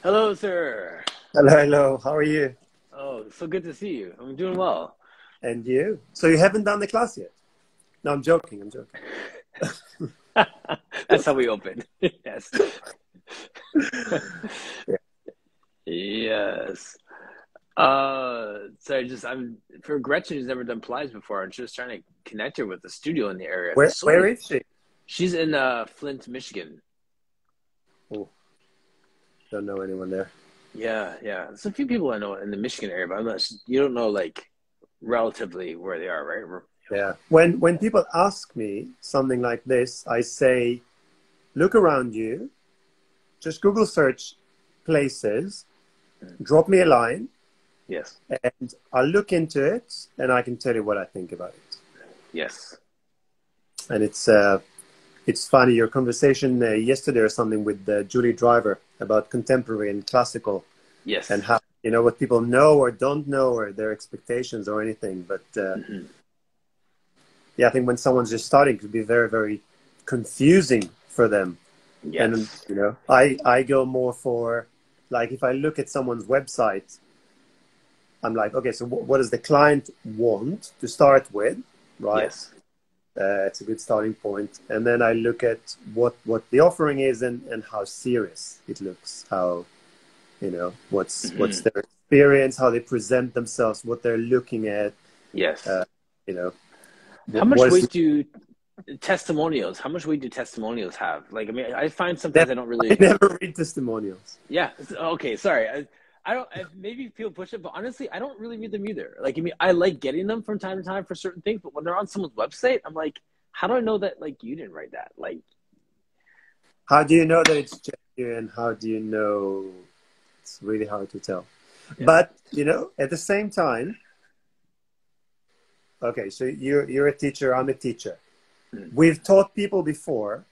Hello, sir. Hello, hello. How are you? Oh, so good to see you. I'm doing well. And you? So you haven't done the class yet? No, I'm joking. I'm joking. That's how we open. Yes. Yeah. Yes. Sorry, just I'm for Gretchen who's never done Pilates before. I'm just trying to connect her with the studio in the area. Where There's so where many. is she? She's in Flint, Michigan. Oh, don't know anyone there. Yeah. There's a few people I know in the Michigan area, but I'm not. You don't know like relatively where they are, right? Yeah. When people ask me something like this, I say, look around you, just Google search places, drop me a line, Yes. and I'll look into it and I can tell you what I think about it. Yes. And it's funny, your conversation yesterday or something with Julie Driver about contemporary and classical and Yes. how, what people know or don't know or their expectations or anything. But Hmm. yeah, I think when someone's just starting, it could be very, very confusing for them. And, Yes. I go more for, like, if I look at someone's website, I'm like, okay, so what does the client want to start with, right? Yes. It's a good starting point. And then I look at what the offering is and how serious it looks, how, what's Hmm. their experience, how they present themselves, what they're looking at, Yes. uh, you know, How what much is weight do testimonials? How much weight do testimonials have? Like, I mean, I find never, sometimes I don't I really. never read testimonials. Yeah. Okay. Sorry. I don't. Maybe people push it, but honestly, I don't really read them either. Like, I mean, I like getting them from time to time for certain things, but when they're on someone's website, I'm like, how do I know that like you didn't write that? Like, How do you know that it's genuine? How do you know? It's really hard to tell. yeah. But, at the same time, okay, so you're a teacher, I'm a teacher. Mm. We've taught people before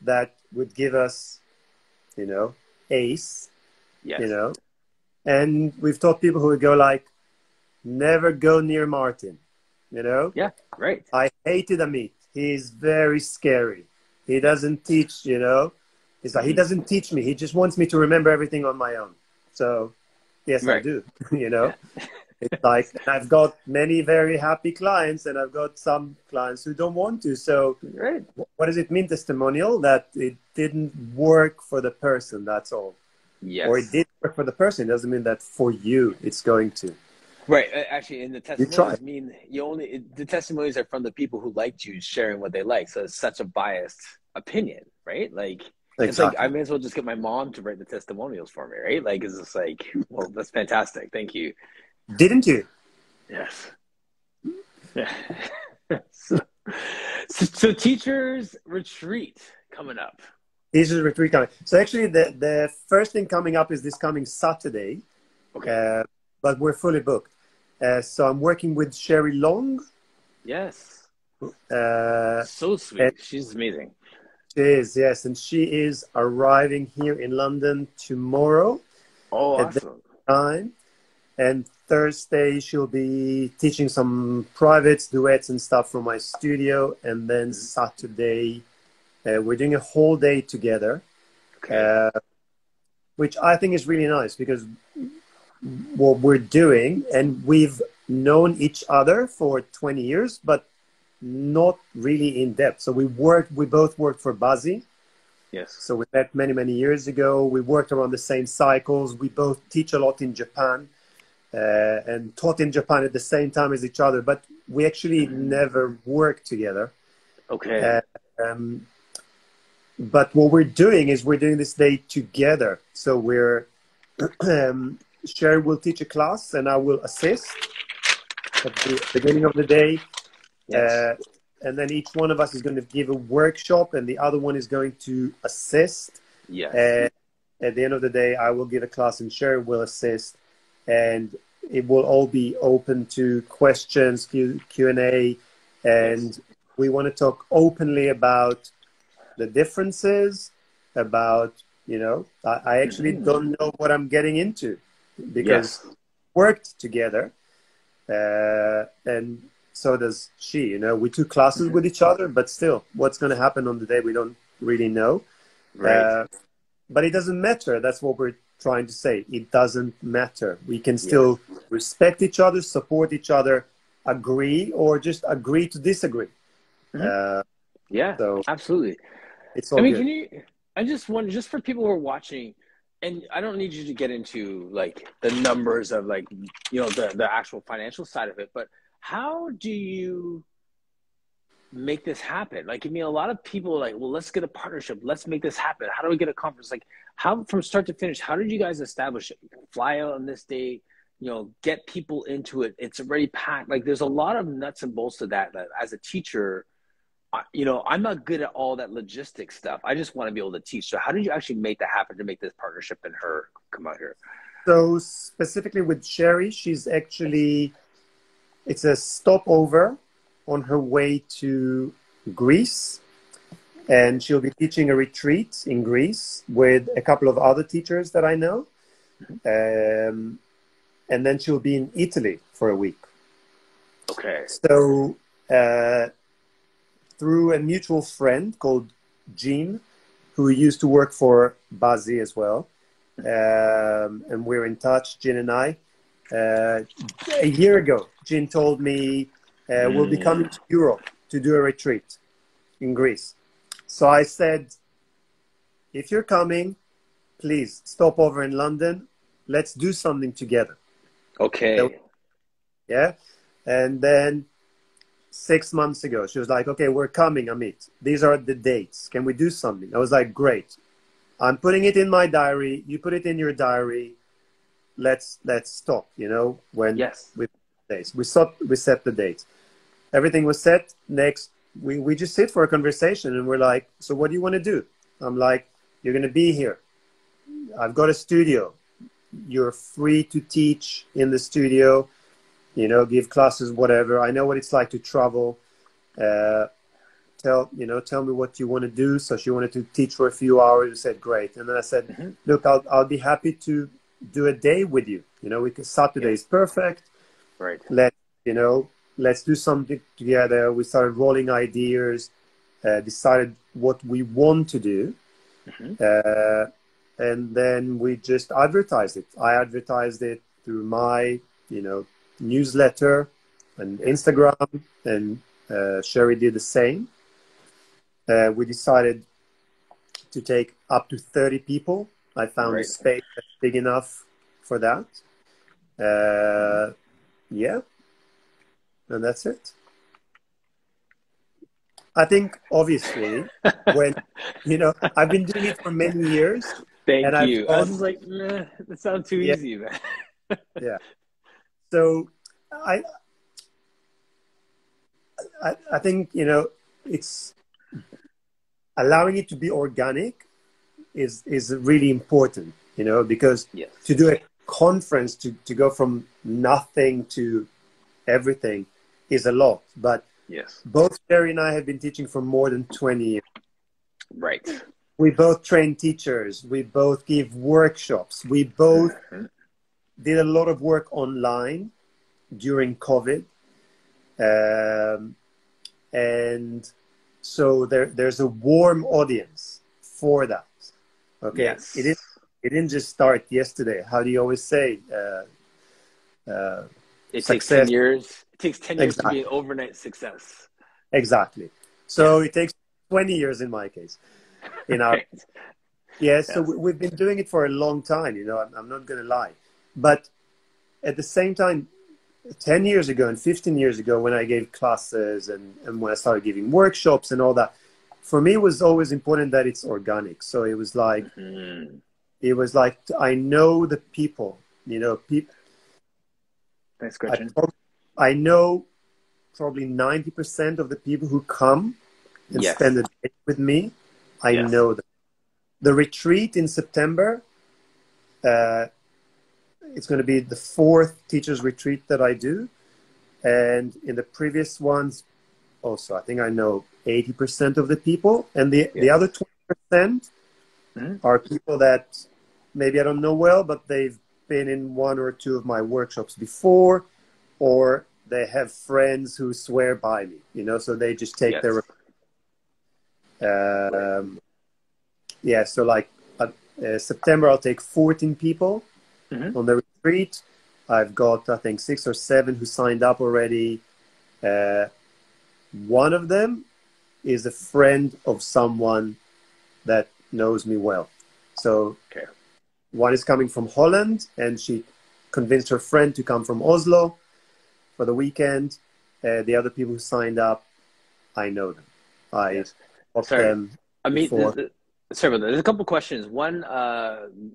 that would give us, you know, ace, you Yes. know, and we've taught people who would go like, never go near Martin, you know. Yeah. Right. I hated Amit. He's very scary. He doesn't teach, He's like, he Hmm. doesn't teach me. He just wants me to remember everything on my own. So, yes, I Right. do, Yeah. It's like, I've got many very happy clients and I've got some clients who don't want to. So Right. what does it mean, testimonial? That it didn't work for the person, that's all. Or it Yes. did work for the person. It doesn't mean that for you it's going to. Right. Actually, in the You try. testimonials mean the testimonials are from the people who liked you sharing what they like. So it's such a biased opinion, right? Like it's like I Exactly. may as well just get my mom to write the testimonials for me, right? Like it's just like, well, that's fantastic. Thank you. Didn't you? Yes. Yeah. so, so teachers retreat coming up. This is retreat coming. So actually, the first thing coming up is this coming Saturday, Okay. uh, but we're fully booked. So I'm working with Sherry Long, Yes. uh, So and sweet. She's amazing. she is, yes, and she is arriving here in London tomorrow Oh, at this awesome. time. And Thursday she'll be teaching some privates, duets, and stuff from my studio. And then Mhm. Saturday, we're doing a whole day together, Okay. uh, which I think is really nice because what we're doing, and we've known each other for 20 years, but not really in depth. So we both worked for Buzzy. Yes. So we met many, many years ago. We worked around the same cycles. We both teach a lot in Japan and taught in Japan at the same time as each other, but we actually Mhm. never worked together. Uh, Okay. um, but what we're doing is we're doing this day together. So Sherry will teach a class and I will assist at the beginning of the day. Yes. Uh, and then each one of us is going to give a workshop and the other one is going to assist. Yes. Uh, at the end of the day, I will give a class and Sherry will assist. And it will all be open to questions, Q&A. Yes. And we want to talk openly about the differences, about, I actually Hmm. don't know what I'm getting into because Yes. worked together. And so does she. We took classes Hmm. with each other, but still, what's going to happen on the day, we don't really know. Right. Uh, but it doesn't matter. That's what we're trying to say. It doesn't matter. We can Yeah. still respect each other, support each other, agree, or just agree to disagree. Mhm. Yeah, So absolutely. it's I all mean, good. I just wonder, just for people who are watching, and I don't need you to get into like the numbers of like, the actual financial side of it, but how do you make this happen? Like, I mean, a lot of people are like, well, let's get a partnership. Let's make this happen. How do we get a conference? Like, how, from start to finish, how did you guys establish it? Fly out on this date, get people into it. It's already packed. Like, there's a lot of nuts and bolts to that as a teacher, I'm not good at all that logistics stuff. I just want to be able to teach. So how did you actually make that happen to make this partnership and her come out here? So specifically with Sherry, it's a stopover on her way to Greece, and she'll be teaching a retreat in Greece with a couple of other teachers that I know. And then she'll be in Italy for a week. Okay. So through a mutual friend called Jean, who used to work for Bazi as well, and we're in touch, Jean and I. A year ago, Jean told me we'll be coming to Europe to do a retreat in Greece. So I said, if you're coming, please stop over in London. Let's do something together. Okay. Yeah. And then 6 months ago, she was like, okay, we're coming, Amit. These are the dates. Can we do something? I was like, great. I'm putting it in my diary. You put it in your diary. Let's stop, when Yes. with dates. We set the dates. Everything was set. Next, we just sit for a conversation and we're like, so what do you want to do? I'm like, you're going to be here. I've got a studio. You're free to teach in the studio, give classes, whatever. I know what it's like to travel. Tell me what you want to do. So she wanted to teach for a few hours. I said, great. And then I said, look, I'll be happy to do a day with you. Saturday is perfect. Right. Let's do something together. We started rolling ideas, decided what we want to do. And then we just advertised it. I advertised it through my, newsletter and Instagram, and Sherry did the same. We decided to take up to 30 people. I found a space that's big enough for that. Yeah, and that's it. I think, obviously, when, I've been doing it for many years. Thank and I've you. I was gone, just like, nah, that sounds too yeah, easy, man. yeah. So I think, it's allowing it to be organic is really important, because Yes. to do a conference, to go from nothing to everything is a lot. But Yes. both Sherry and I have been teaching for more than 20 years. Right. We both train teachers. We both give workshops. We both did a lot of work online during COVID. And so there's a warm audience for that. Okay. Yes. It didn't just start yesterday. How do you always say? It takes Success. 10 years. It takes 10 years to Exactly. be an overnight success. Exactly. So it takes 20 years in my case. So we've been doing it for a long time, I'm not going to lie. But at the same time, 10 years ago and 15 years ago, when I gave classes and when I started giving workshops and all that, for me, it was always important that it's organic. So it was like, I know the people, people. Thanks, Gretchen. I know probably 90% of the people who come and spend a day with me. I know them. The retreat in September, it's going to be the 4th teachers retreat that I do. And in the previous ones, also, I think I know 80% of the people. And the other 20% are people that maybe I don't know well, but they've been in 1 or 2 of my workshops before, or they have friends who swear by me, so they just take their... so like September, I'll take 14 people Mm-hmm. on the retreat. I've got, I think, 6 or 7 who signed up already. One of them is a friend of someone that knows me well. So Okay. one is coming from Holland, and she convinced her friend to come from Oslo for the weekend. The other people who signed up, I know them. I Yes. talked Sorry. them I mean, before. sorry about that. There's a couple questions. One,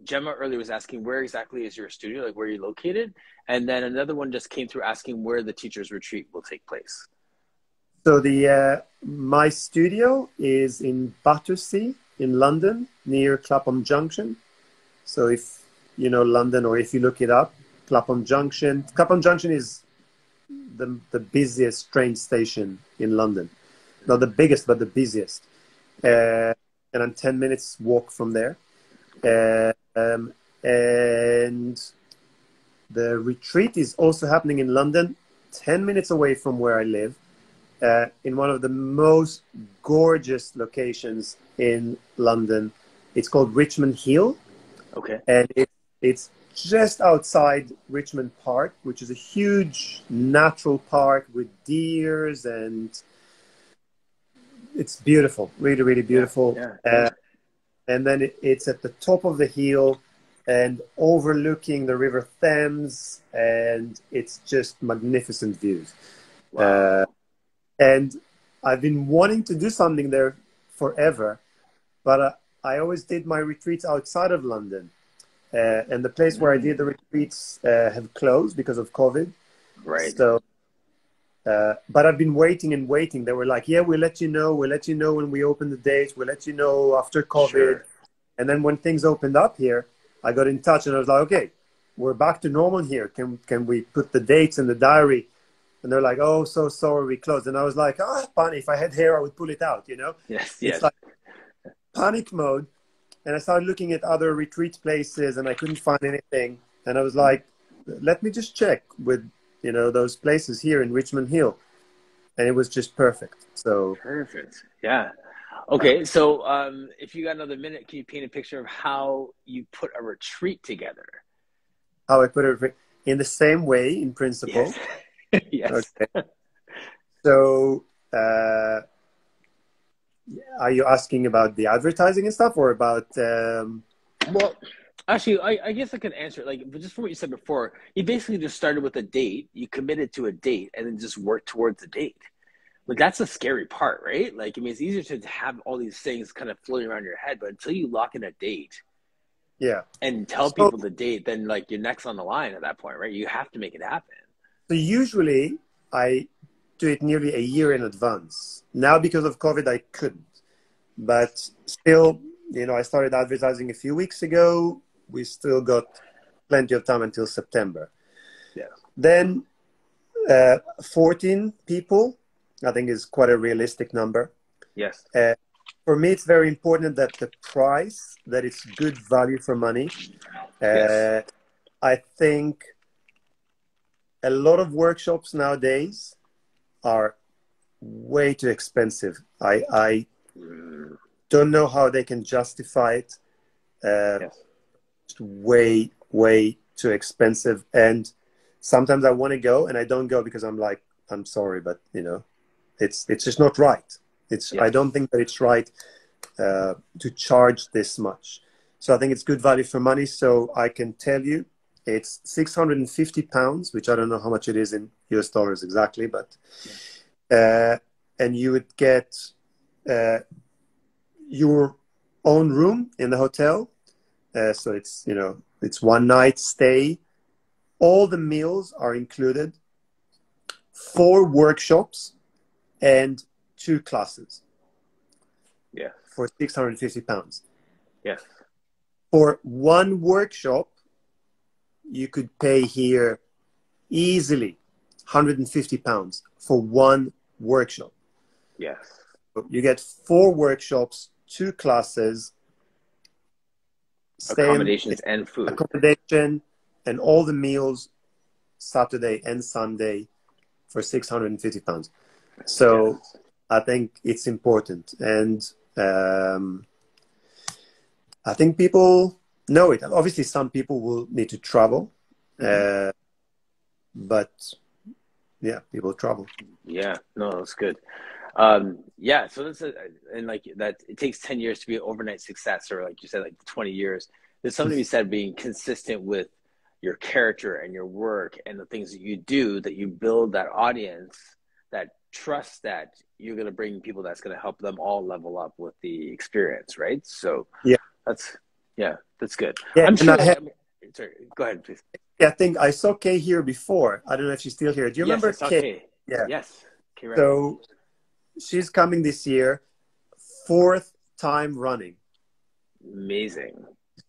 Gemma earlier was asking where exactly is your studio, like where you're located, and then another one just came through asking where the teachers retreat will take place. So my studio is in Battersea in London, near Clapham Junction. So if you know London, or if you look it up, Clapham Junction. Clapham Junction is the busiest train station in London. Not the biggest, but the busiest. And I'm 10 minutes walk from there. And the retreat is also happening in London, 10 minutes away from where I live, in one of the most gorgeous locations in London. It's called Richmond Hill, Okay. and it's just outside Richmond Park, which is a huge natural park with deers, and it's beautiful, really, really Yeah. beautiful. Yeah. And then it's at the top of the hill and overlooking the River Thames, and it's just magnificent views. Wow. And I've been wanting to do something there forever, but I always did my retreats outside of London. And the place where I did the retreats have closed because of COVID. Right. So, but I've been waiting and waiting. They were like, yeah, we'll let you know. We'll let you know when we open the dates. We'll let you know after COVID. Sure. And then when things opened up here, I got in touch and I was like, okay, we're back to normal here. Can we put the dates in the diary? And they're like, oh, so sorry, we closed. And I was like, funny, if I had hair, I would pull it out, you know? Yes. It's Yes. like panic mode. And I started looking at other retreat places and I couldn't find anything. And I was like, let me just check with, those places here in Richmond Hill. And it was just perfect. So Perfect. Yeah. Okay. So, if you got another minute, can you paint a picture of how you put a retreat together? how I put it in the same way, in Yes. principle. Yes. Okay. So, are you asking about the advertising and stuff, or about? Well, actually, I guess I could answer it. Like, but just from what you said before, you basically just started with a date, you committed to a date, and then just worked towards the date. Like, that's the scary part, right? Like, I mean, it's easier to have all these things kind of floating around your head, but until you lock in a date Yeah. and tell So, people the date, then like you're next on the line at that point, right? You have to make it happen. so usually I do it nearly a year in advance. Now because of COVID, I couldn't. But still, I started advertising a few weeks ago. We still got plenty of time until September. Yeah. Then 14 people, I think, is quite a realistic number. Yes. For me, it's very important that the price, that it's good value for money. Yes. I think a lot of workshops nowadays are way too expensive. I don't know how they can justify it. Yes. It's way, way too expensive. And sometimes I want to go and I don't go because I'm like, I'm sorry, but it's just not right. I Yes. don't think that it's right to charge this much. So I think it's good value for money. So I can tell you it's £650, which I don't know how much it is in US dollars exactly, but and you would get your own room in the hotel. So it's one night stay. All the meals are included, 4 workshops, and 2 classes Yeah. for £650. Yes. For one workshop, you could pay here easily £150 for one workshop. Yes. You get 4 workshops, 2 classes, Accommodations and food. accommodation, and all the meals Saturday and Sunday for £650. So Yes. I think it's important. And I think people know it. Obviously, some people will need to travel, Mm-hmm. but yeah, people travel. Yeah, no, that's good. Yeah, so and like that, it takes 10 years to be an overnight success, or like you said, like 20 years. There's something to be said being consistent with your character and your work and the things that you do, that you build that audience that trust that you're going to bring people that's going to help them all level up with the experience, right? So Yeah, that's, yeah, that's good. yeah, I'm and sure, like, I mean, sorry, go ahead, please. I think I saw Kay here before. I don't know if she's still here. Do you Yes, I remember saw Kay? Kay. Yeah. Yes, Kay Ryan. So she's coming this year, fourth time running. Amazing.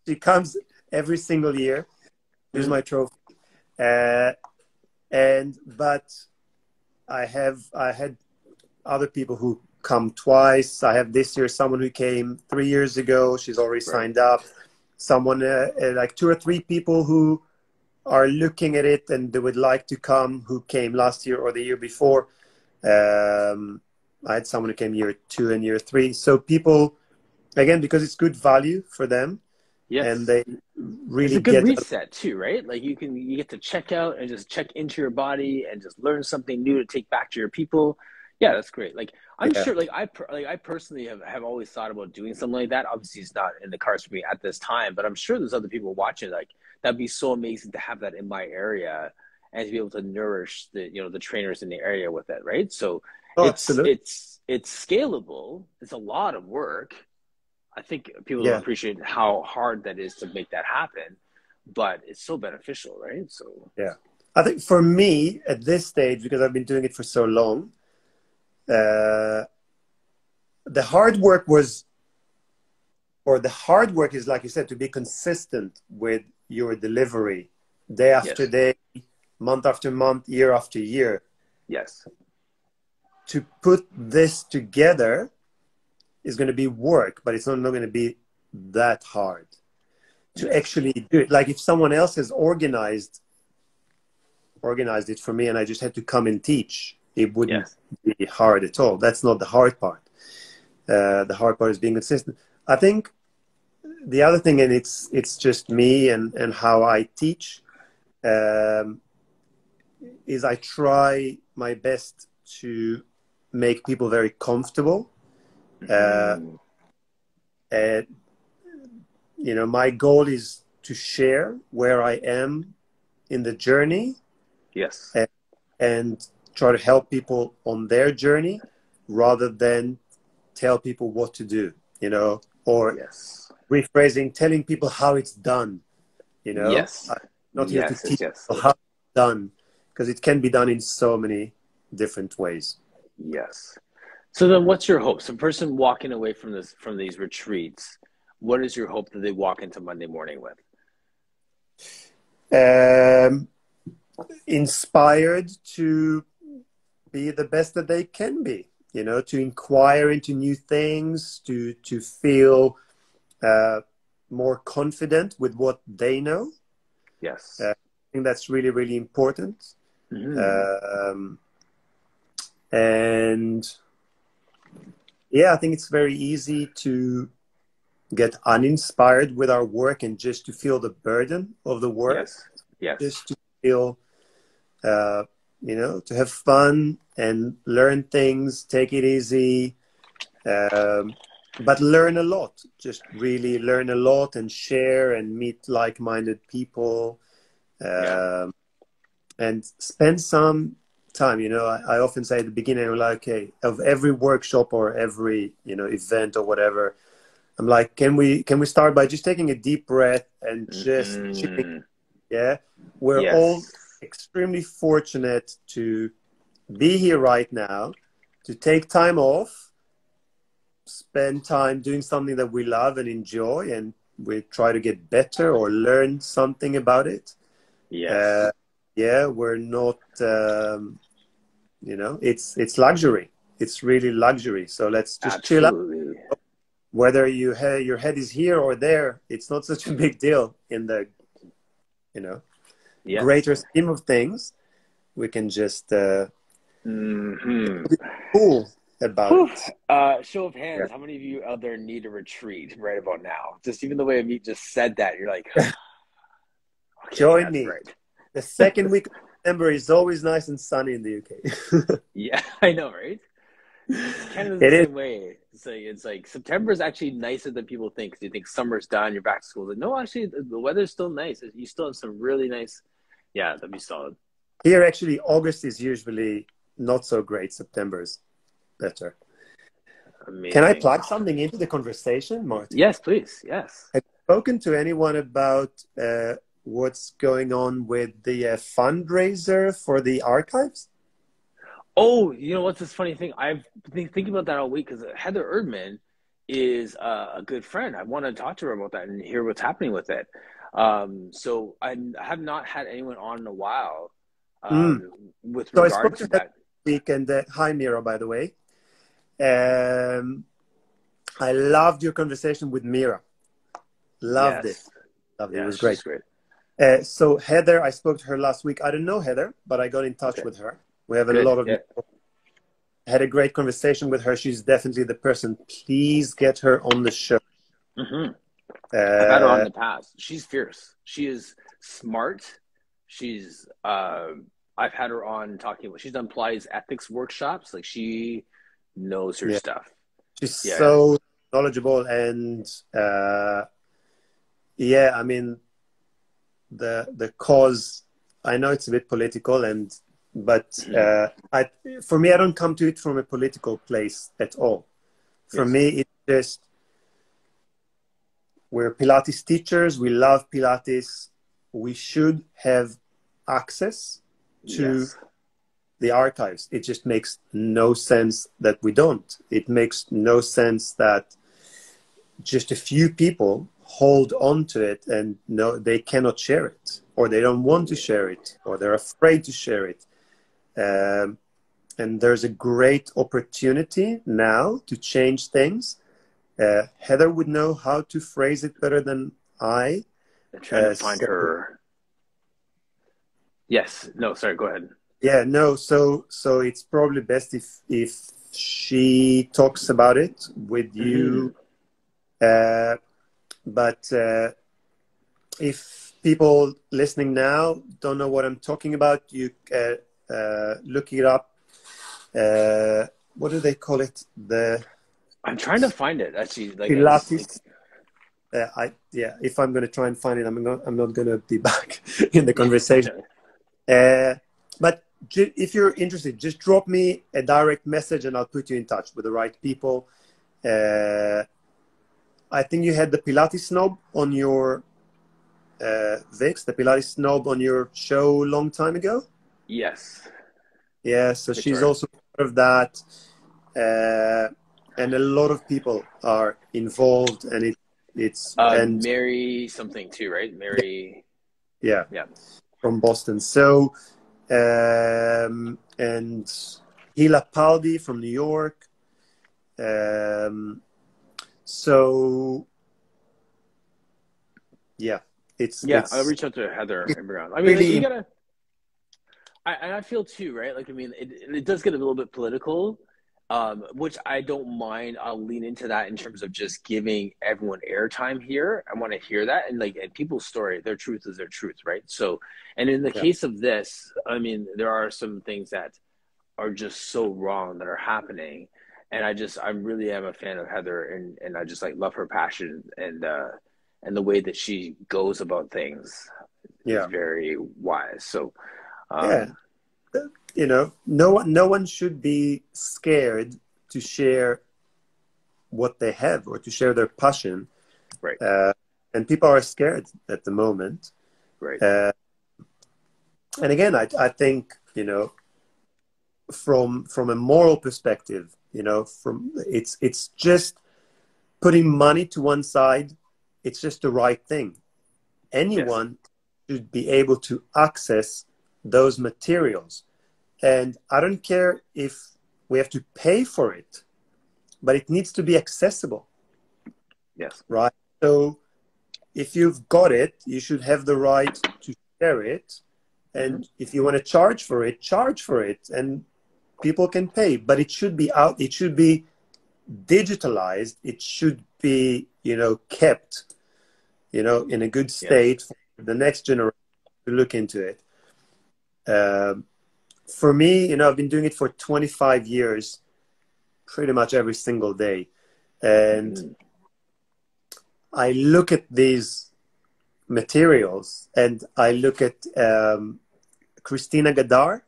She comes every single year. Here's Mm, my trophy. Uh, but I had other people who come twice. I have this year someone who came 3 years ago. She's already right. signed up. Someone like two or three people who are looking at it and they would like to come, who came last year or the year before. I had someone who came year 2 and year 3. So people, again, because it's good value for them, and Yes. they It's really a good get. reset too, right? Like you get to check out and just check into your body and just learn something new to take back to your people. Yeah, that's great. Like I'm Yeah, sure, like I personally have always thought about doing something like that. Obviously, it's not in the cards for me at this time, but I'm sure there's other people watching. Like that'd be so amazing to have that in my area and to be able to nourish the trainers in the area with it, right? So oh, absolutely. it's scalable. It's a lot of work. I think people don't Yeah, appreciate how hard that is to make that happen, but it's so beneficial, right? So yeah. I think for me at this stage, because I've been doing it for so long, uh, the hard work was, or the hard work is, like you said, to be consistent with your delivery day after yes, day, month after month, year after year. yes, To put this together is going to be work, but it's not going to be that hard to yes, actually do it. Like if someone else has organized it for me and I just had to come and teach, it wouldn't yes, be hard at all. That's not the hard part. The hard part is being consistent. I think the other thing, and it's just me and how I teach, um, is I try my best to make people very comfortable. Uh, mm, and my goal is to share where I am in the journey, yes, and, and try to help people on their journey rather than tell people what to do, or yes, rephrasing, telling people how it's done. yes, I'm not here to yes, teach yes, yes, people how it's done, because it can be done in so many different ways. yes. So then, what's your hope? So, a person walking away from these retreats, what is your hope that they walk into Monday morning with? Um, Inspired to be the best that they can be, to inquire into new things, to feel more confident with what they know. Yes. I think that's really, really important. Mm-hmm. Um, and yeah, I think it's very easy to get uninspired with our work and just to feel the burden of the work, Yes. Yes. just to feel, to have fun and learn things, take it easy, but learn a lot. Just really learn a lot and share and meet like-minded people, Yeah. and spend some time. I often say at the beginning, I'm like, okay, of every workshop or every event or whatever, I'm like, can we start by just taking a deep breath and just chilling? Mm-hmm. Yeah, we're all Yes. extremely fortunate to be here right now, to take time off, spend time doing something that we love and enjoy, and we try to get better or learn something about it. Yes. Uh, yeah, we're not, it's luxury. It's really luxury. So let's just chill out. Absolutely. Whether your head is here or there, it's not such a big deal in the, you know, greater Yes. scheme of things. We can just Mm-hmm. cool. about Whew. it. Show of Yeah. hands, how many of you out there need a retreat right about now? Just even the way Amit just said that, you're like, okay, Join that's me. right. The second week of September is always nice and sunny in the UK. Yeah, I know, right? Canada's the It is. same way. It's like September is actually nicer than people think. 'Cause you think summer's done, you're back to school. Like, no, actually, the weather's still nice. You still have some really nice. Yeah, that'd be solid. Here, actually, August is usually not so great. September's better. Can I Amazing. plug something into the conversation, Martin? Yes, please. Yes. Have you spoken to anyone about what's going on with the fundraiser for the archives? Oh, you know what's this funny thing? I've been thinking about that all week because Heather Erdman is a good friend. I want to talk to her about that and hear what's happening with it. So I have not had anyone on in a while Mm. with So I spoke regard to to her that. this week, and hi, Mira, by the way. Um, I loved your conversation with Mira. Loved it. Yes. Loved it. It Yeah, was great. she's great. So Heather, I spoke to her last week. I don't know Heather, but I got in touch Okay. with her. We have a Good. lot of Yeah. had a great conversation with her. She's definitely the person. Please get her on the show. Hmm. I've had her on in Uh, the past. She's fierce. She is smart. She's I've had her on talking about she's done Pilates ethics workshops. Like she knows her yeah, stuff. she's Yeah. so knowledgeable, and yeah, I mean the cause. I know it's a bit political, but Mhm. I for me, I don't come to it from a political place at all. For Yes. me, it's just we're Pilates teachers. We love Pilates. We should have access to Yes. the archives. It just makes no sense that we don't. It makes no sense that just a few people hold on to it and no, they cannot share it, or they don't want to share it, or they're afraid to share it. And there's a great opportunity now to change things. Heather would know how to phrase it better than I. I'm trying to find So her. Yes. No, sorry, go ahead. yeah, no. So it's probably best if she talks about it with Hmm. you. But if people listening now don't know what I'm talking about, you look it up. What do they call it? The I'm trying to find it. Actually, like I just like Pilates. Yeah. If I'm going to try and find it, I'm not going to be back in the conversation. But if you're interested, just drop me a direct message and I'll put you in touch with the right people. I think you had the Pilates snob on your Vix, the Pilates snob on your show a long time ago. Yes. Yeah, so she's Victoria. also part of that. And a lot of people are involved, and and Mary something too, right? Mary. yeah, Yeah. from Boston. So and Hila Paldi from New York. So yeah, Yeah, I'll it's reach out to Heather and Brown. I mean, like you really gotta. I feel too, right? Like, I mean, it does get a little bit political, which I don't mind. I'll lean into that in terms of just giving everyone airtime here. I want to hear that, and like, and people's story, their truth is their truth, right? So, and in the yeah, case of this, I mean, there are some things that are just so wrong that are happening, and I really am a fan of Heather, and I just like love her passion and the way that she goes about things is yeah, very wise. So, yeah. um, No one should be scared to share what they have or to share their passion. right, And people are scared at the moment. right. Uh, and again, I think, from a moral perspective, from it's just putting money to one side. It's just the right thing. Yes. Anyone should be able to access those materials. And I don't care if we have to pay for it, but it needs to be accessible, Yes. right? So if you've got it, you should have the right to share it. Hmm. And if you want to charge for it, charge for it. And people can pay, but it should be out. It should be digitalized. It should be, kept, in a good Yes. state for the next generation to look into it. For me, I've been doing it for 25 years, pretty much every single day. And Mm. I look at these materials and I look at Christina Gadar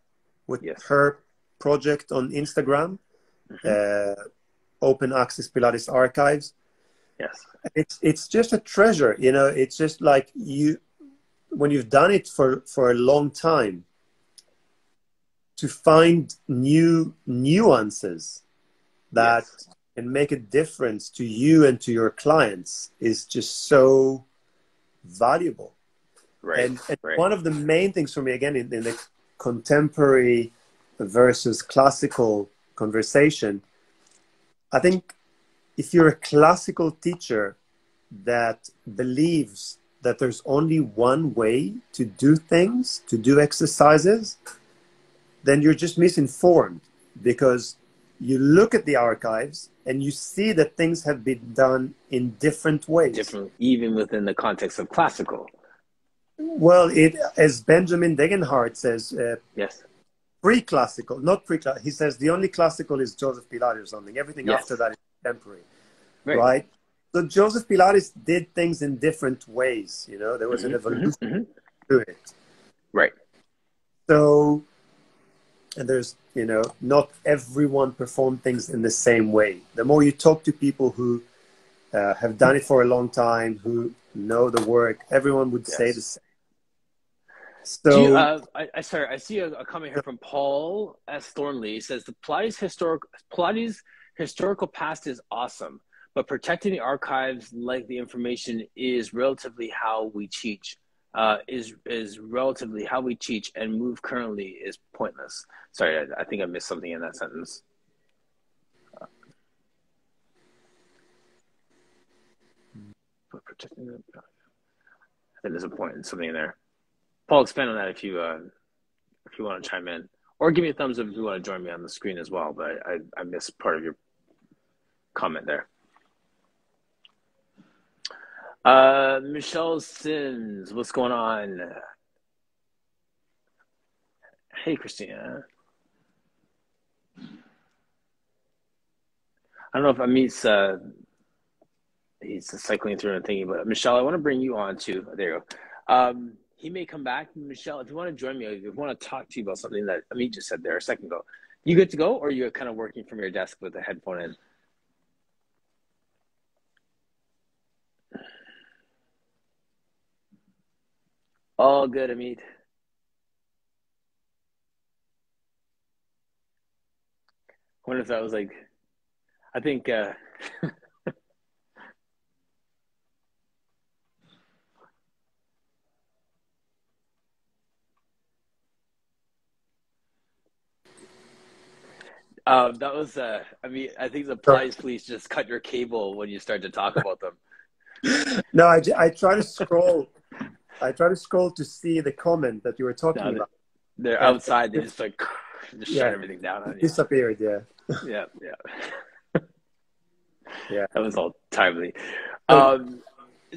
with Yes. her project on Instagram, Mm-hmm. Open Access Pilates Archives. Yes. It's just a treasure, it's just like when you've done it for a long time, to find new nuances that Yes. can make a difference to you and to your clients is just so valuable. Right. And Right. one of the main things for me, again, in the contemporary versus classical conversation, I think if you're a classical teacher that believes that there's only one way to do things, to do exercises, then you're just misinformed, because you look at the archives and you see that things have been done in different ways. Different, even within the context of classical. Well, as Benjamin Degenhardt says, Yes. pre-classical, not pre-classical. He says the only classical is Joseph Pilates or something. Everything after Yes. that is contemporary, Right. right? So Joseph Pilates did things in different ways. There was an Mm-hmm. evolution Mm-hmm. Mm-hmm. to it. Right. So, and there's, not everyone performed things in the same way. The more you talk to people who have done it for a long time, who know the work, everyone would say the Yes. same. Do you, So, sorry, I see a comment here from Paul S. Thornley. He says the Pilates historical past is awesome, but protecting the archives, like the information, is relatively how we teach. Is relatively how we teach, and move currently is pointless. Sorry, I think I missed something in that sentence. But protecting the, I think there's a point in something in there. Paul, expand on that if you want to chime in, or give me a thumbs up if you want to join me on the screen as well. But I missed part of your comment there. Michelle Sims, what's going on? Hey, Christina. I don't know if Amit's he's cycling through and thinking, but Michelle, I want to bring you on too. There you go. He may come back. Michelle, if you want to join me, if you want to talk to you about something that Amit just said there a second ago, you good to go, or you're kind of working from your desk with a headphone in? All good, Amit. I wonder if that was like, I think, that was, I mean, I think the Plies police just cut your cable when you start to talk about them. no, I try to scroll. I try to scroll to see the comment that you were talking No, about. they're And outside. They just like, just shut everything down on it you. disappeared. Yeah. Yeah, yeah. Yeah. That was all timely. So,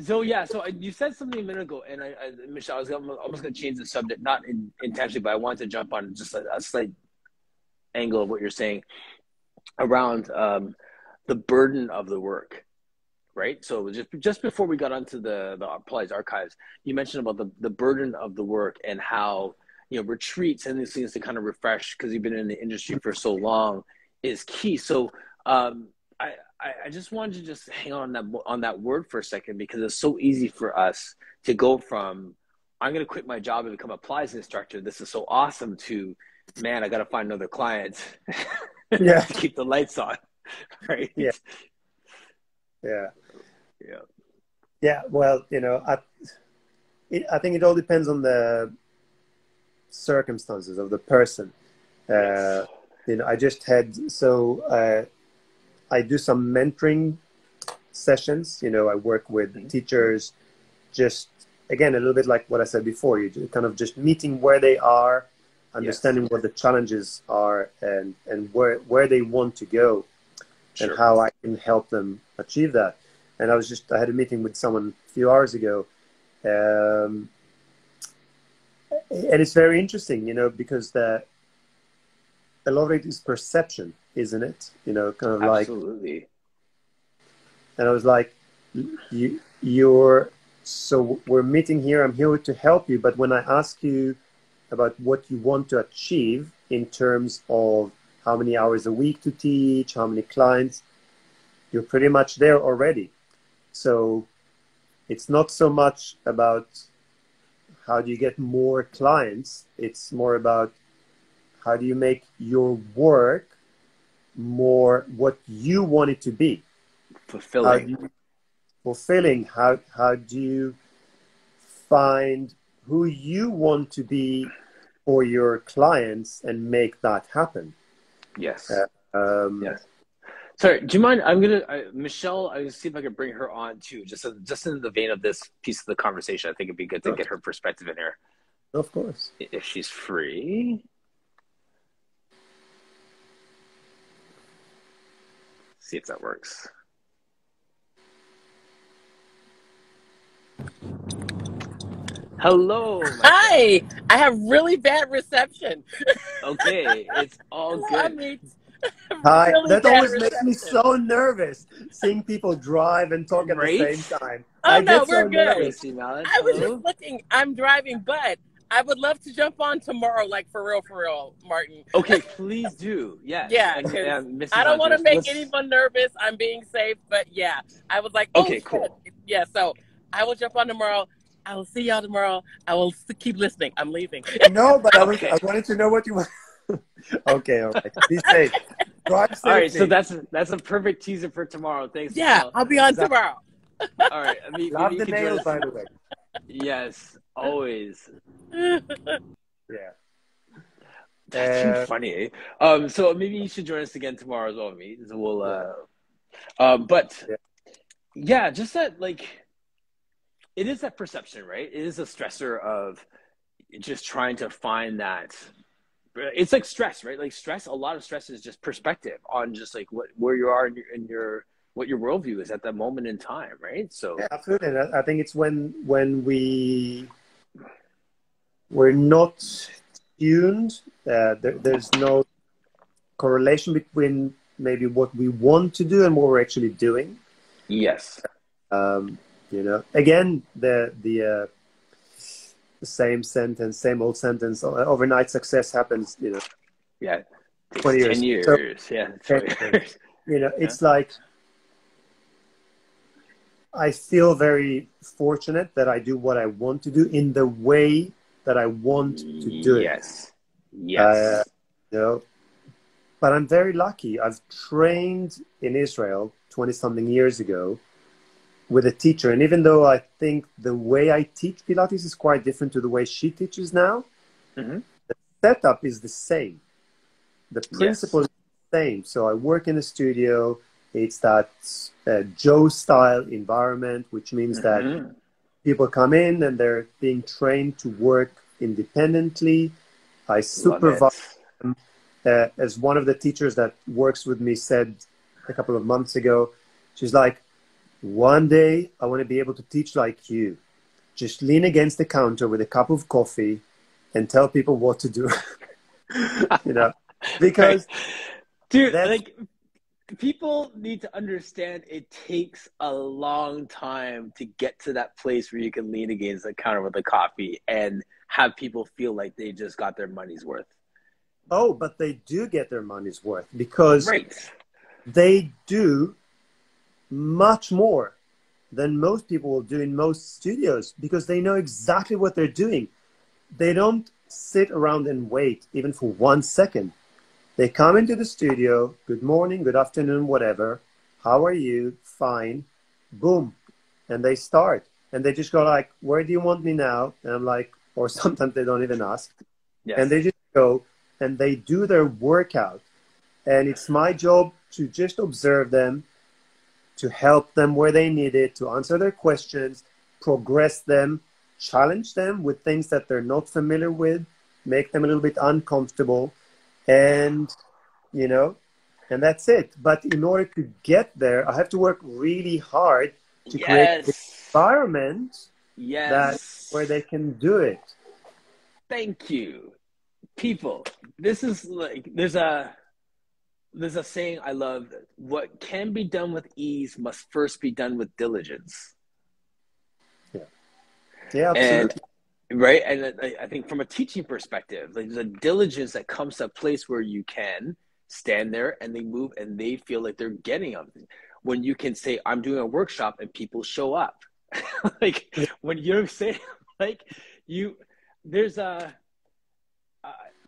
So yeah, so you said something a minute ago, and Michelle, I was almost going to change the subject, not intentionally, but I wanted to jump on just a slight angle of what you're saying around the burden of the work, right? So just before we got onto the Pilates archives, you mentioned about the burden of the work and how retreats and these things to kind of refresh because you've been in the industry for so long is key. So I just wanted to just hang on that word for a second, because it's so easy for us to go from I'm going to quit my job and become a Pilates instructor. This is so awesome to, man, I got to find another client yeah. to keep the lights on, right? Yeah. Yeah. Yeah. Yeah. Well, I think it all depends on the circumstances of the person. Yes. I just had, I do some mentoring sessions. I work with teachers, just again, a little bit like what I said before, you kind of just meeting where they are, understanding what the challenges are and where they want to go and how I can help them achieve that. And I had a meeting with someone a few hours ago. And it's very interesting, because a lot of it is perception, isn't it? Kind of like. Absolutely. And I was like, so we're meeting here. I'm here to help you. But when I ask you about what you want to achieve in terms of how many hours a week to teach, how many clients, you're pretty much there already. So it's not so much about how do you get more clients. It's more about how do you make your work more what you want it to be. Fulfilling. How do you find who you want to be for your clients and make that happen? Yes. Yes. Sorry, do you mind? Michelle, I will see if I can bring her on too, just in the vein of this piece of the conversation. I think it'd be good to get her perspective in here. Of course. If she's free. See if that works. Hello. Hi. I have really bad reception. Okay, it's all good. Hi. Really that always makes me so nervous, seeing people drive and talk at the same time. Oh, no, we're good. I was just looking. I'm driving, but I would love to jump on tomorrow, like for real, Martin. Okay, please do. Yeah. Yeah, I don't want to make anyone nervous. I'm being safe, but yeah, I was like, okay, cool. Yeah, so I will jump on tomorrow. I will see y'all tomorrow. I will keep listening. I'm leaving. No, but I wanted to know what you want. Okay, all right. Be safe. Drive safely. All right, so that's a perfect teaser for tomorrow. Thanks. Yeah, Michelle. I'll be on tomorrow. All right. Love the nails, by the way. Yes, always. Yeah. That's too funny. Eh? So maybe you should join us again tomorrow as well, me. So we'll. But yeah, just that it is that perception, right? It is a stressor of just trying to find that. It's like stress, right? Like stress. A lot of stress is just perspective on just like where you are in your what your worldview is at that moment in time, right? So yeah, absolutely. And I think it's when we're not tuned. There's no correlation between maybe what we want to do and what we're actually doing. Yes. Again, the same sentence, same old sentence. Overnight success happens. Yeah. 20 years. 10 years. So, yeah. 20 years. It's like I feel very fortunate that I do what I want to do in the way that I want to do it. Yes. But I'm very lucky. I've trained in Israel 20-something years ago with a teacher. And even though I think the way I teach Pilates is quite different to the way she teaches now, the setup is the same. The principle is the same. So I work in a studio. It's that Joe style environment, which means that people come in and they're being trained to work independently. I supervise them. As one of the teachers that works with me said a couple of months ago, she's like, one day I want to be able to teach like you. Just lean against the counter with a cup of coffee and tell people what to do. Because dude, people need to understand it takes a long time to get to that place where you can lean against the counter with a coffee and have people feel like they just got their money's worth. Oh, but they do get their money's worth because they do much more than most people will do in most studios because they know exactly what they're doing. They don't sit around and wait even for 1 second. They come into the studio, good morning, good afternoon, whatever. How are you? Fine. Boom. And they start. And they just go like, where do you want me now? And I'm like, or sometimes they don't even ask. Yes. And they just go and they do their workout. And it's my job to just observe them, to help them where they need it, to answer their questions, progress them, challenge them with things that they're not familiar with, make them a little bit uncomfortable, and, you know, and that's it. But in order to get there, I have to work really hard to create an Yes. environment that Yes. where they can do it. Thank you. People, this is like there's a saying I love: what can be done with ease must first be done with diligence. Yeah, yeah, And absolutely. right, and I think from a teaching perspective, like there's a diligence that comes to a place where you can stand there and they move and they feel like they're getting something. When you can say, I'm doing a workshop and people show up. Like Yeah. when you're saying, like, you there's a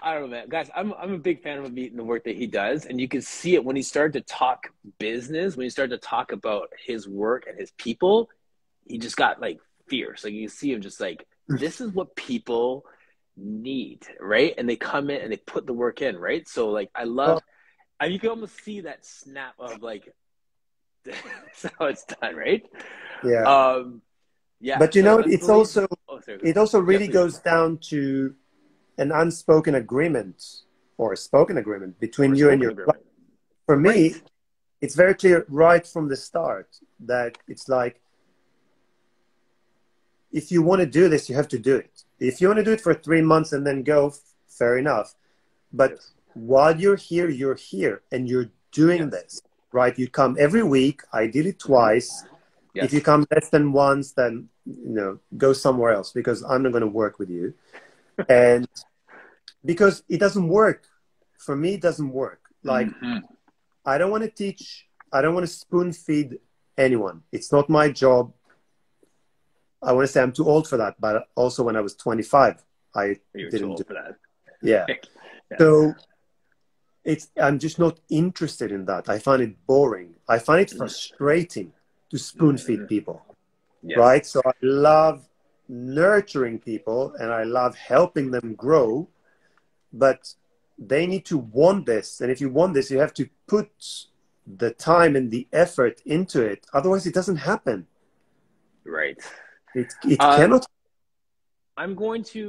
I don't know, man. Guys, I'm a big fan of Amit and the work that he does, and you can see it when he started to talk business, when he started to talk about his work and his people. He just got like fierce. Like you can see him just like, this is what people need, right? And they come in and they put the work in, right? So like, I love, Well, and you can almost see that snap of like, that's how it's done, right? yeah. Um, yeah. But you So know, I believe. Oh, sorry. it also Yeah, really please. goes down to an unspoken agreement or a spoken agreement between Or you and spoken your client. agreement, For right? me, it's very clear right from the start that it's like, if you want to do this, you have to do it. If you want to do it for 3 months and then go, fair enough. But Yes. while you're here and you're doing Yes. this, right? You come every week, ideally Mm-hmm. twice. If you Yes. come less than once, then, you know, go somewhere else because I'm not going to work with you. And because it doesn't work. For me, it doesn't work. Like, Mm-hmm. I don't want to teach, I don't want to spoon feed anyone. It's not my job. I want to say I'm too old for that, but also when I was 25, I You're too didn't do old it. for that. Yeah. Yeah. So I'm just not interested in that. I find it boring. I find it frustrating to spoon feed Mm-hmm. people, Yes. right? So I love nurturing people and I love helping them grow, but they need to want this. And if you want this, you have to put the time and the effort into it. Otherwise, it doesn't happen. Right. It Um, cannot. I'm going to,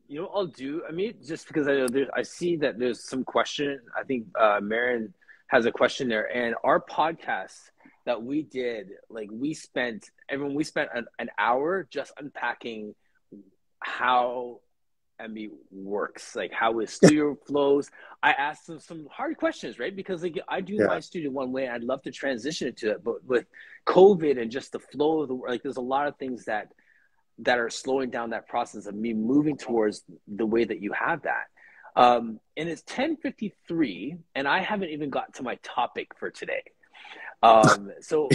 you know, what I'll do. I mean, just because I know I see that there's some question. I think Marin has a question there, and our podcast that we did, like we spent an hour just unpacking how MB works, like how his studio flows. I asked him some hard questions, right? Because like I do Yeah. my studio one way, I'd love to transition it to it, but with COVID and just the flow of the like, there's a lot of things that are slowing down that process of me moving towards the way that you have that. And it's 10:53, and I haven't even got to my topic for today. So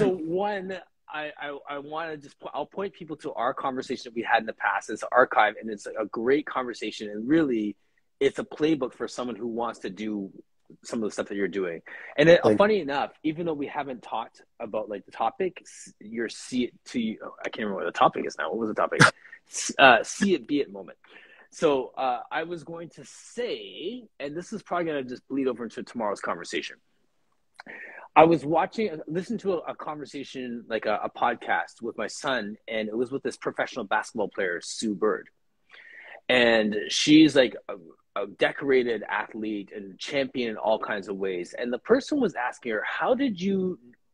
one, I want to just I'll point people to our conversation that we had in the past. It's archived, and it's a great conversation, and really, it's a playbook for someone who wants to do some of the stuff that you're doing. And Thank funny enough, even though we haven't talked about like the topic, your see it to I can't remember what the topic is now. What was the topic? See it, be it moment. So I was going to say, and this is probably going to just bleed over into tomorrow's conversation. I was listening to a conversation, like a podcast with my son, and it was with this professional basketball player, Sue Bird. And she's like a decorated athlete and champion in all kinds of ways. And the person was asking her,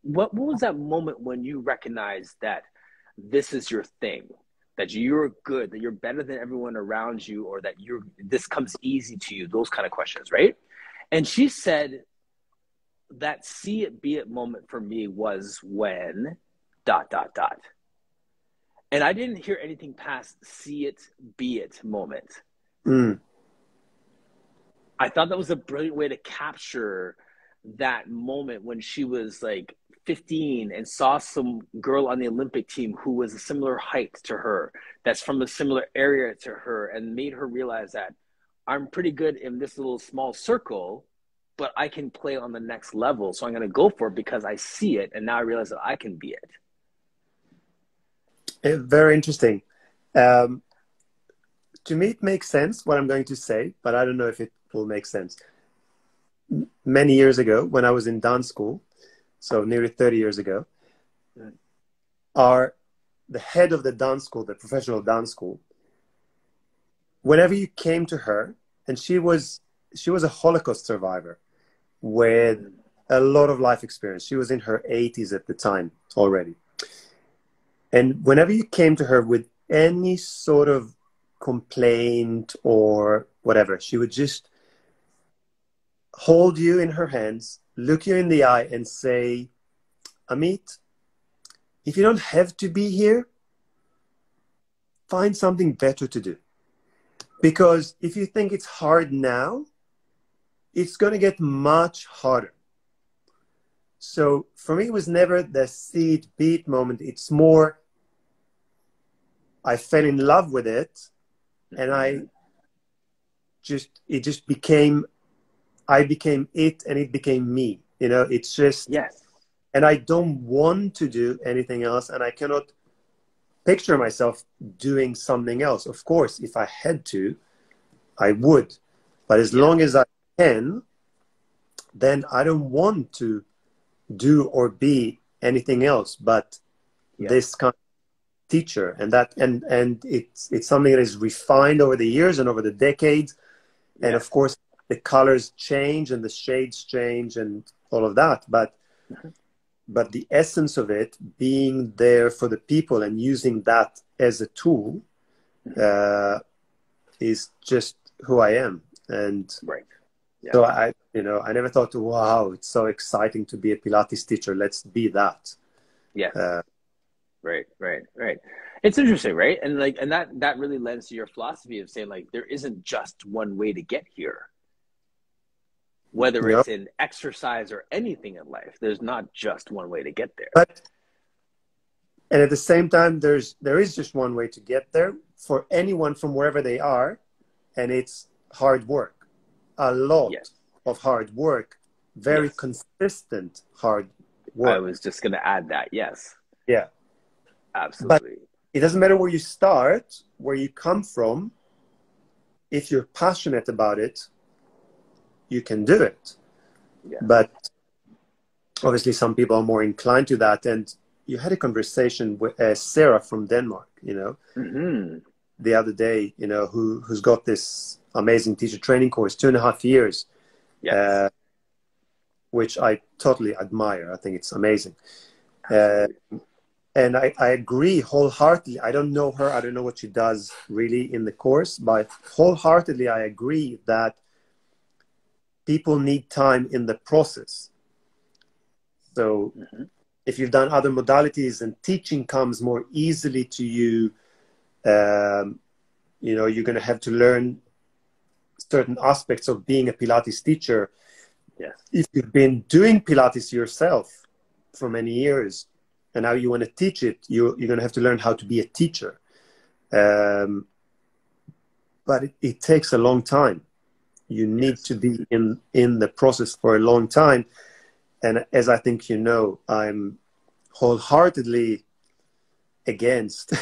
what was that moment when you recognized that this is your thing, that you're good, that you're better than everyone around you, or that this comes easy to you, those kind of questions, right? And she said, that see it be it moment for me was when ... And I didn't hear anything past see it be it moment. you. I thought that was a brilliant way to capture that moment when she was like 15 and saw some girl on the Olympic team who was a similar height to her, that's from a similar area to her, and made her realize that I'm pretty good in this little small circle, but I can play on the next level. So I'm going to go for it because I see it. And now I realize that I can be it. Very interesting. To me, it makes sense what I'm going to say, but I don't know if it will make sense. Many years ago, when I was in dance school, so nearly 30 years ago, the head of the dance school, the professional dance school, whenever you came to her, and she was a Holocaust survivor with a lot of life experience. She was in her 80s at the time already. And whenever you came to her with any sort of complaint or whatever, she would just hold you in her hands, look you in the eye, and say, Amit, if you don't have to be here, find something better to do. Because if you think it's hard now, it's going to get much harder. So for me, it was never the see it, be it moment. It's more, I fell in love with it, and it just became, I became it, and it became me. You know, it's just, Yes. and I don't want to do anything else, and I cannot picture myself doing something else. Of course, if I had to, I would. But as long as I can, then I don't want to do or be anything else but this kind of teacher. And that and it's something that is refined over the years and over the decades. And of course, the colors change and the shades change and all of that. But the essence of it, being there for the people and using that as a tool, is just who I am. And so I never thought, wow, it's so exciting to be a Pilates teacher. Let's be that. Yeah. Right. It's interesting, right? And that really lends to your philosophy of saying, like, there isn't just one way to get here. Whether it's in exercise or anything in life, there's not just one way to get there. And at the same time, there is just one way to get there for anyone from wherever they are, and it's hard work. A lot of hard work, very consistent hard work. I was just going to add that, yes. Yeah. Absolutely. But it doesn't matter where you start, where you come from. If you're passionate about it, you can do it. Yeah. But obviously some people are more inclined to that. And you had a conversation with Sarah from Denmark, the other day, who's got this amazing teacher training course, 2.5 years, which I totally admire. I think it's amazing. And I agree wholeheartedly. I don't know her. I don't know what she does really in the course, but wholeheartedly, I agree that people need time in the process. So if you've done other modalities and teaching comes more easily to you, you're going to have to learn certain aspects of being a Pilates teacher. Yes. If you've been doing Pilates yourself for many years, and now you want to teach it, you're going to have to learn how to be a teacher. But it takes a long time. You need to be in the process for a long time. And as I think I'm wholeheartedly against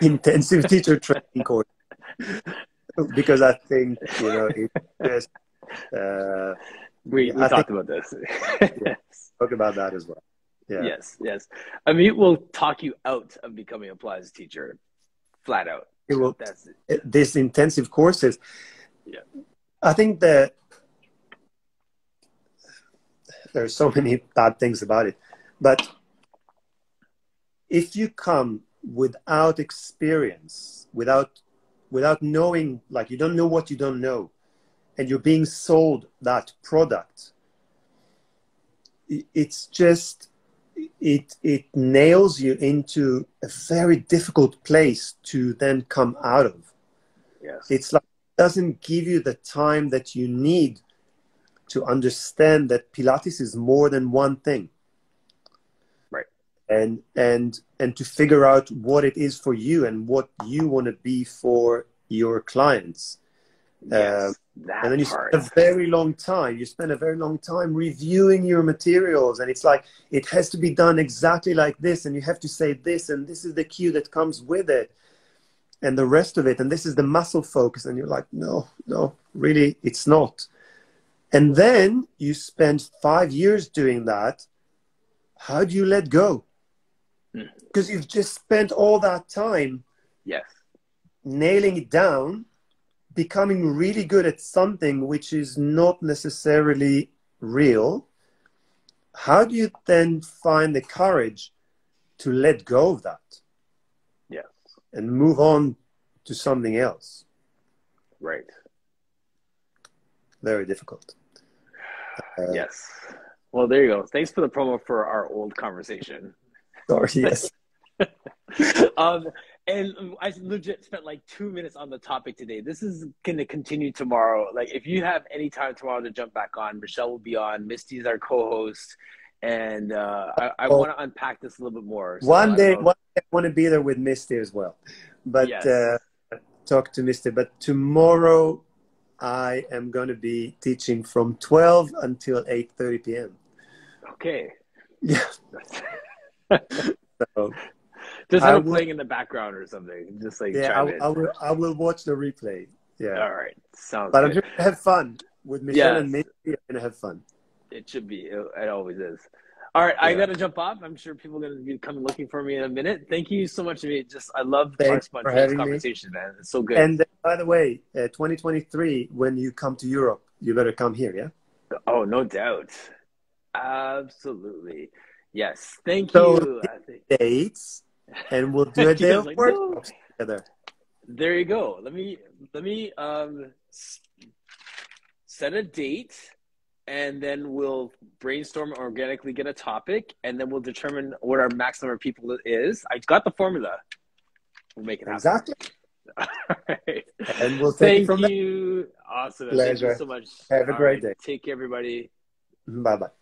intensive teacher training course. Because I think, it's just... we talked about this. Talk about that as well. Yeah. Yes. Amit will talk you out of becoming a Pilates teacher, flat out. It will. This intensive courses. Yeah. I think that there's so many bad things about it, but if you come without experience, without knowing, like you don't know what you don't know, and you're being sold that product, it's just. It nails you into a very difficult place to then come out of. Yes. It's like it doesn't give you the time that you need to understand that Pilates is more than one thing. Right. And to figure out what it is for you and what you want to be for your clients. Yes. And then you spend a very long time reviewing your materials, and it's like it has to be done exactly like this, and you have to say this, and this is the cue that comes with it, and the rest of it, and this is the muscle focus, and you're like, no, really, it's not. And then you spend 5 years doing that. How do you let go? Because you've just spent all that time nailing it down, becoming really good at something which is not necessarily real, how do you then find the courage to let go of that? Yes. And move on to something else? Right. Very difficult. Yes. Well, there you go. Thanks for the promo for our old conversation. Sorry, yes. And I legit spent like 2 minutes on the topic today. This is going to continue tomorrow. Like, if you have any time tomorrow to jump back on, Michelle will be on. Misty's our co-host. And I want to unpack this a little bit more. So one day I want to be there with Misty as well. But yes. Talk to Misty. But tomorrow I am going to be teaching from 12 until 8:30 p.m. Okay. Yeah. So, just have it playing in the background or something. Just like I will watch the replay. Yeah. All right. Sounds but good. I'm just gonna have fun with Michelle and Misty. I'm gonna have fun. It should be. It always is. All right, I gotta jump off. I'm sure people are gonna be coming looking for me in a minute. Thank you so much, Amit. I love our spontaneous conversation, man. It's so good. And by the way, 2023, when you come to Europe, you better come here, yeah? Oh, no doubt. Absolutely. Yes. Thank you. Dates, and we'll do a day of work together. There you go. Let me set a date. And then we'll brainstorm, organically get a topic, and then we'll determine what our max number of people is. I got the formula. We'll make it happen. Exactly. All right. And we'll take it from there. Awesome. Pleasure. Thank you so much. Have a great day. Take care, everybody. Bye-bye.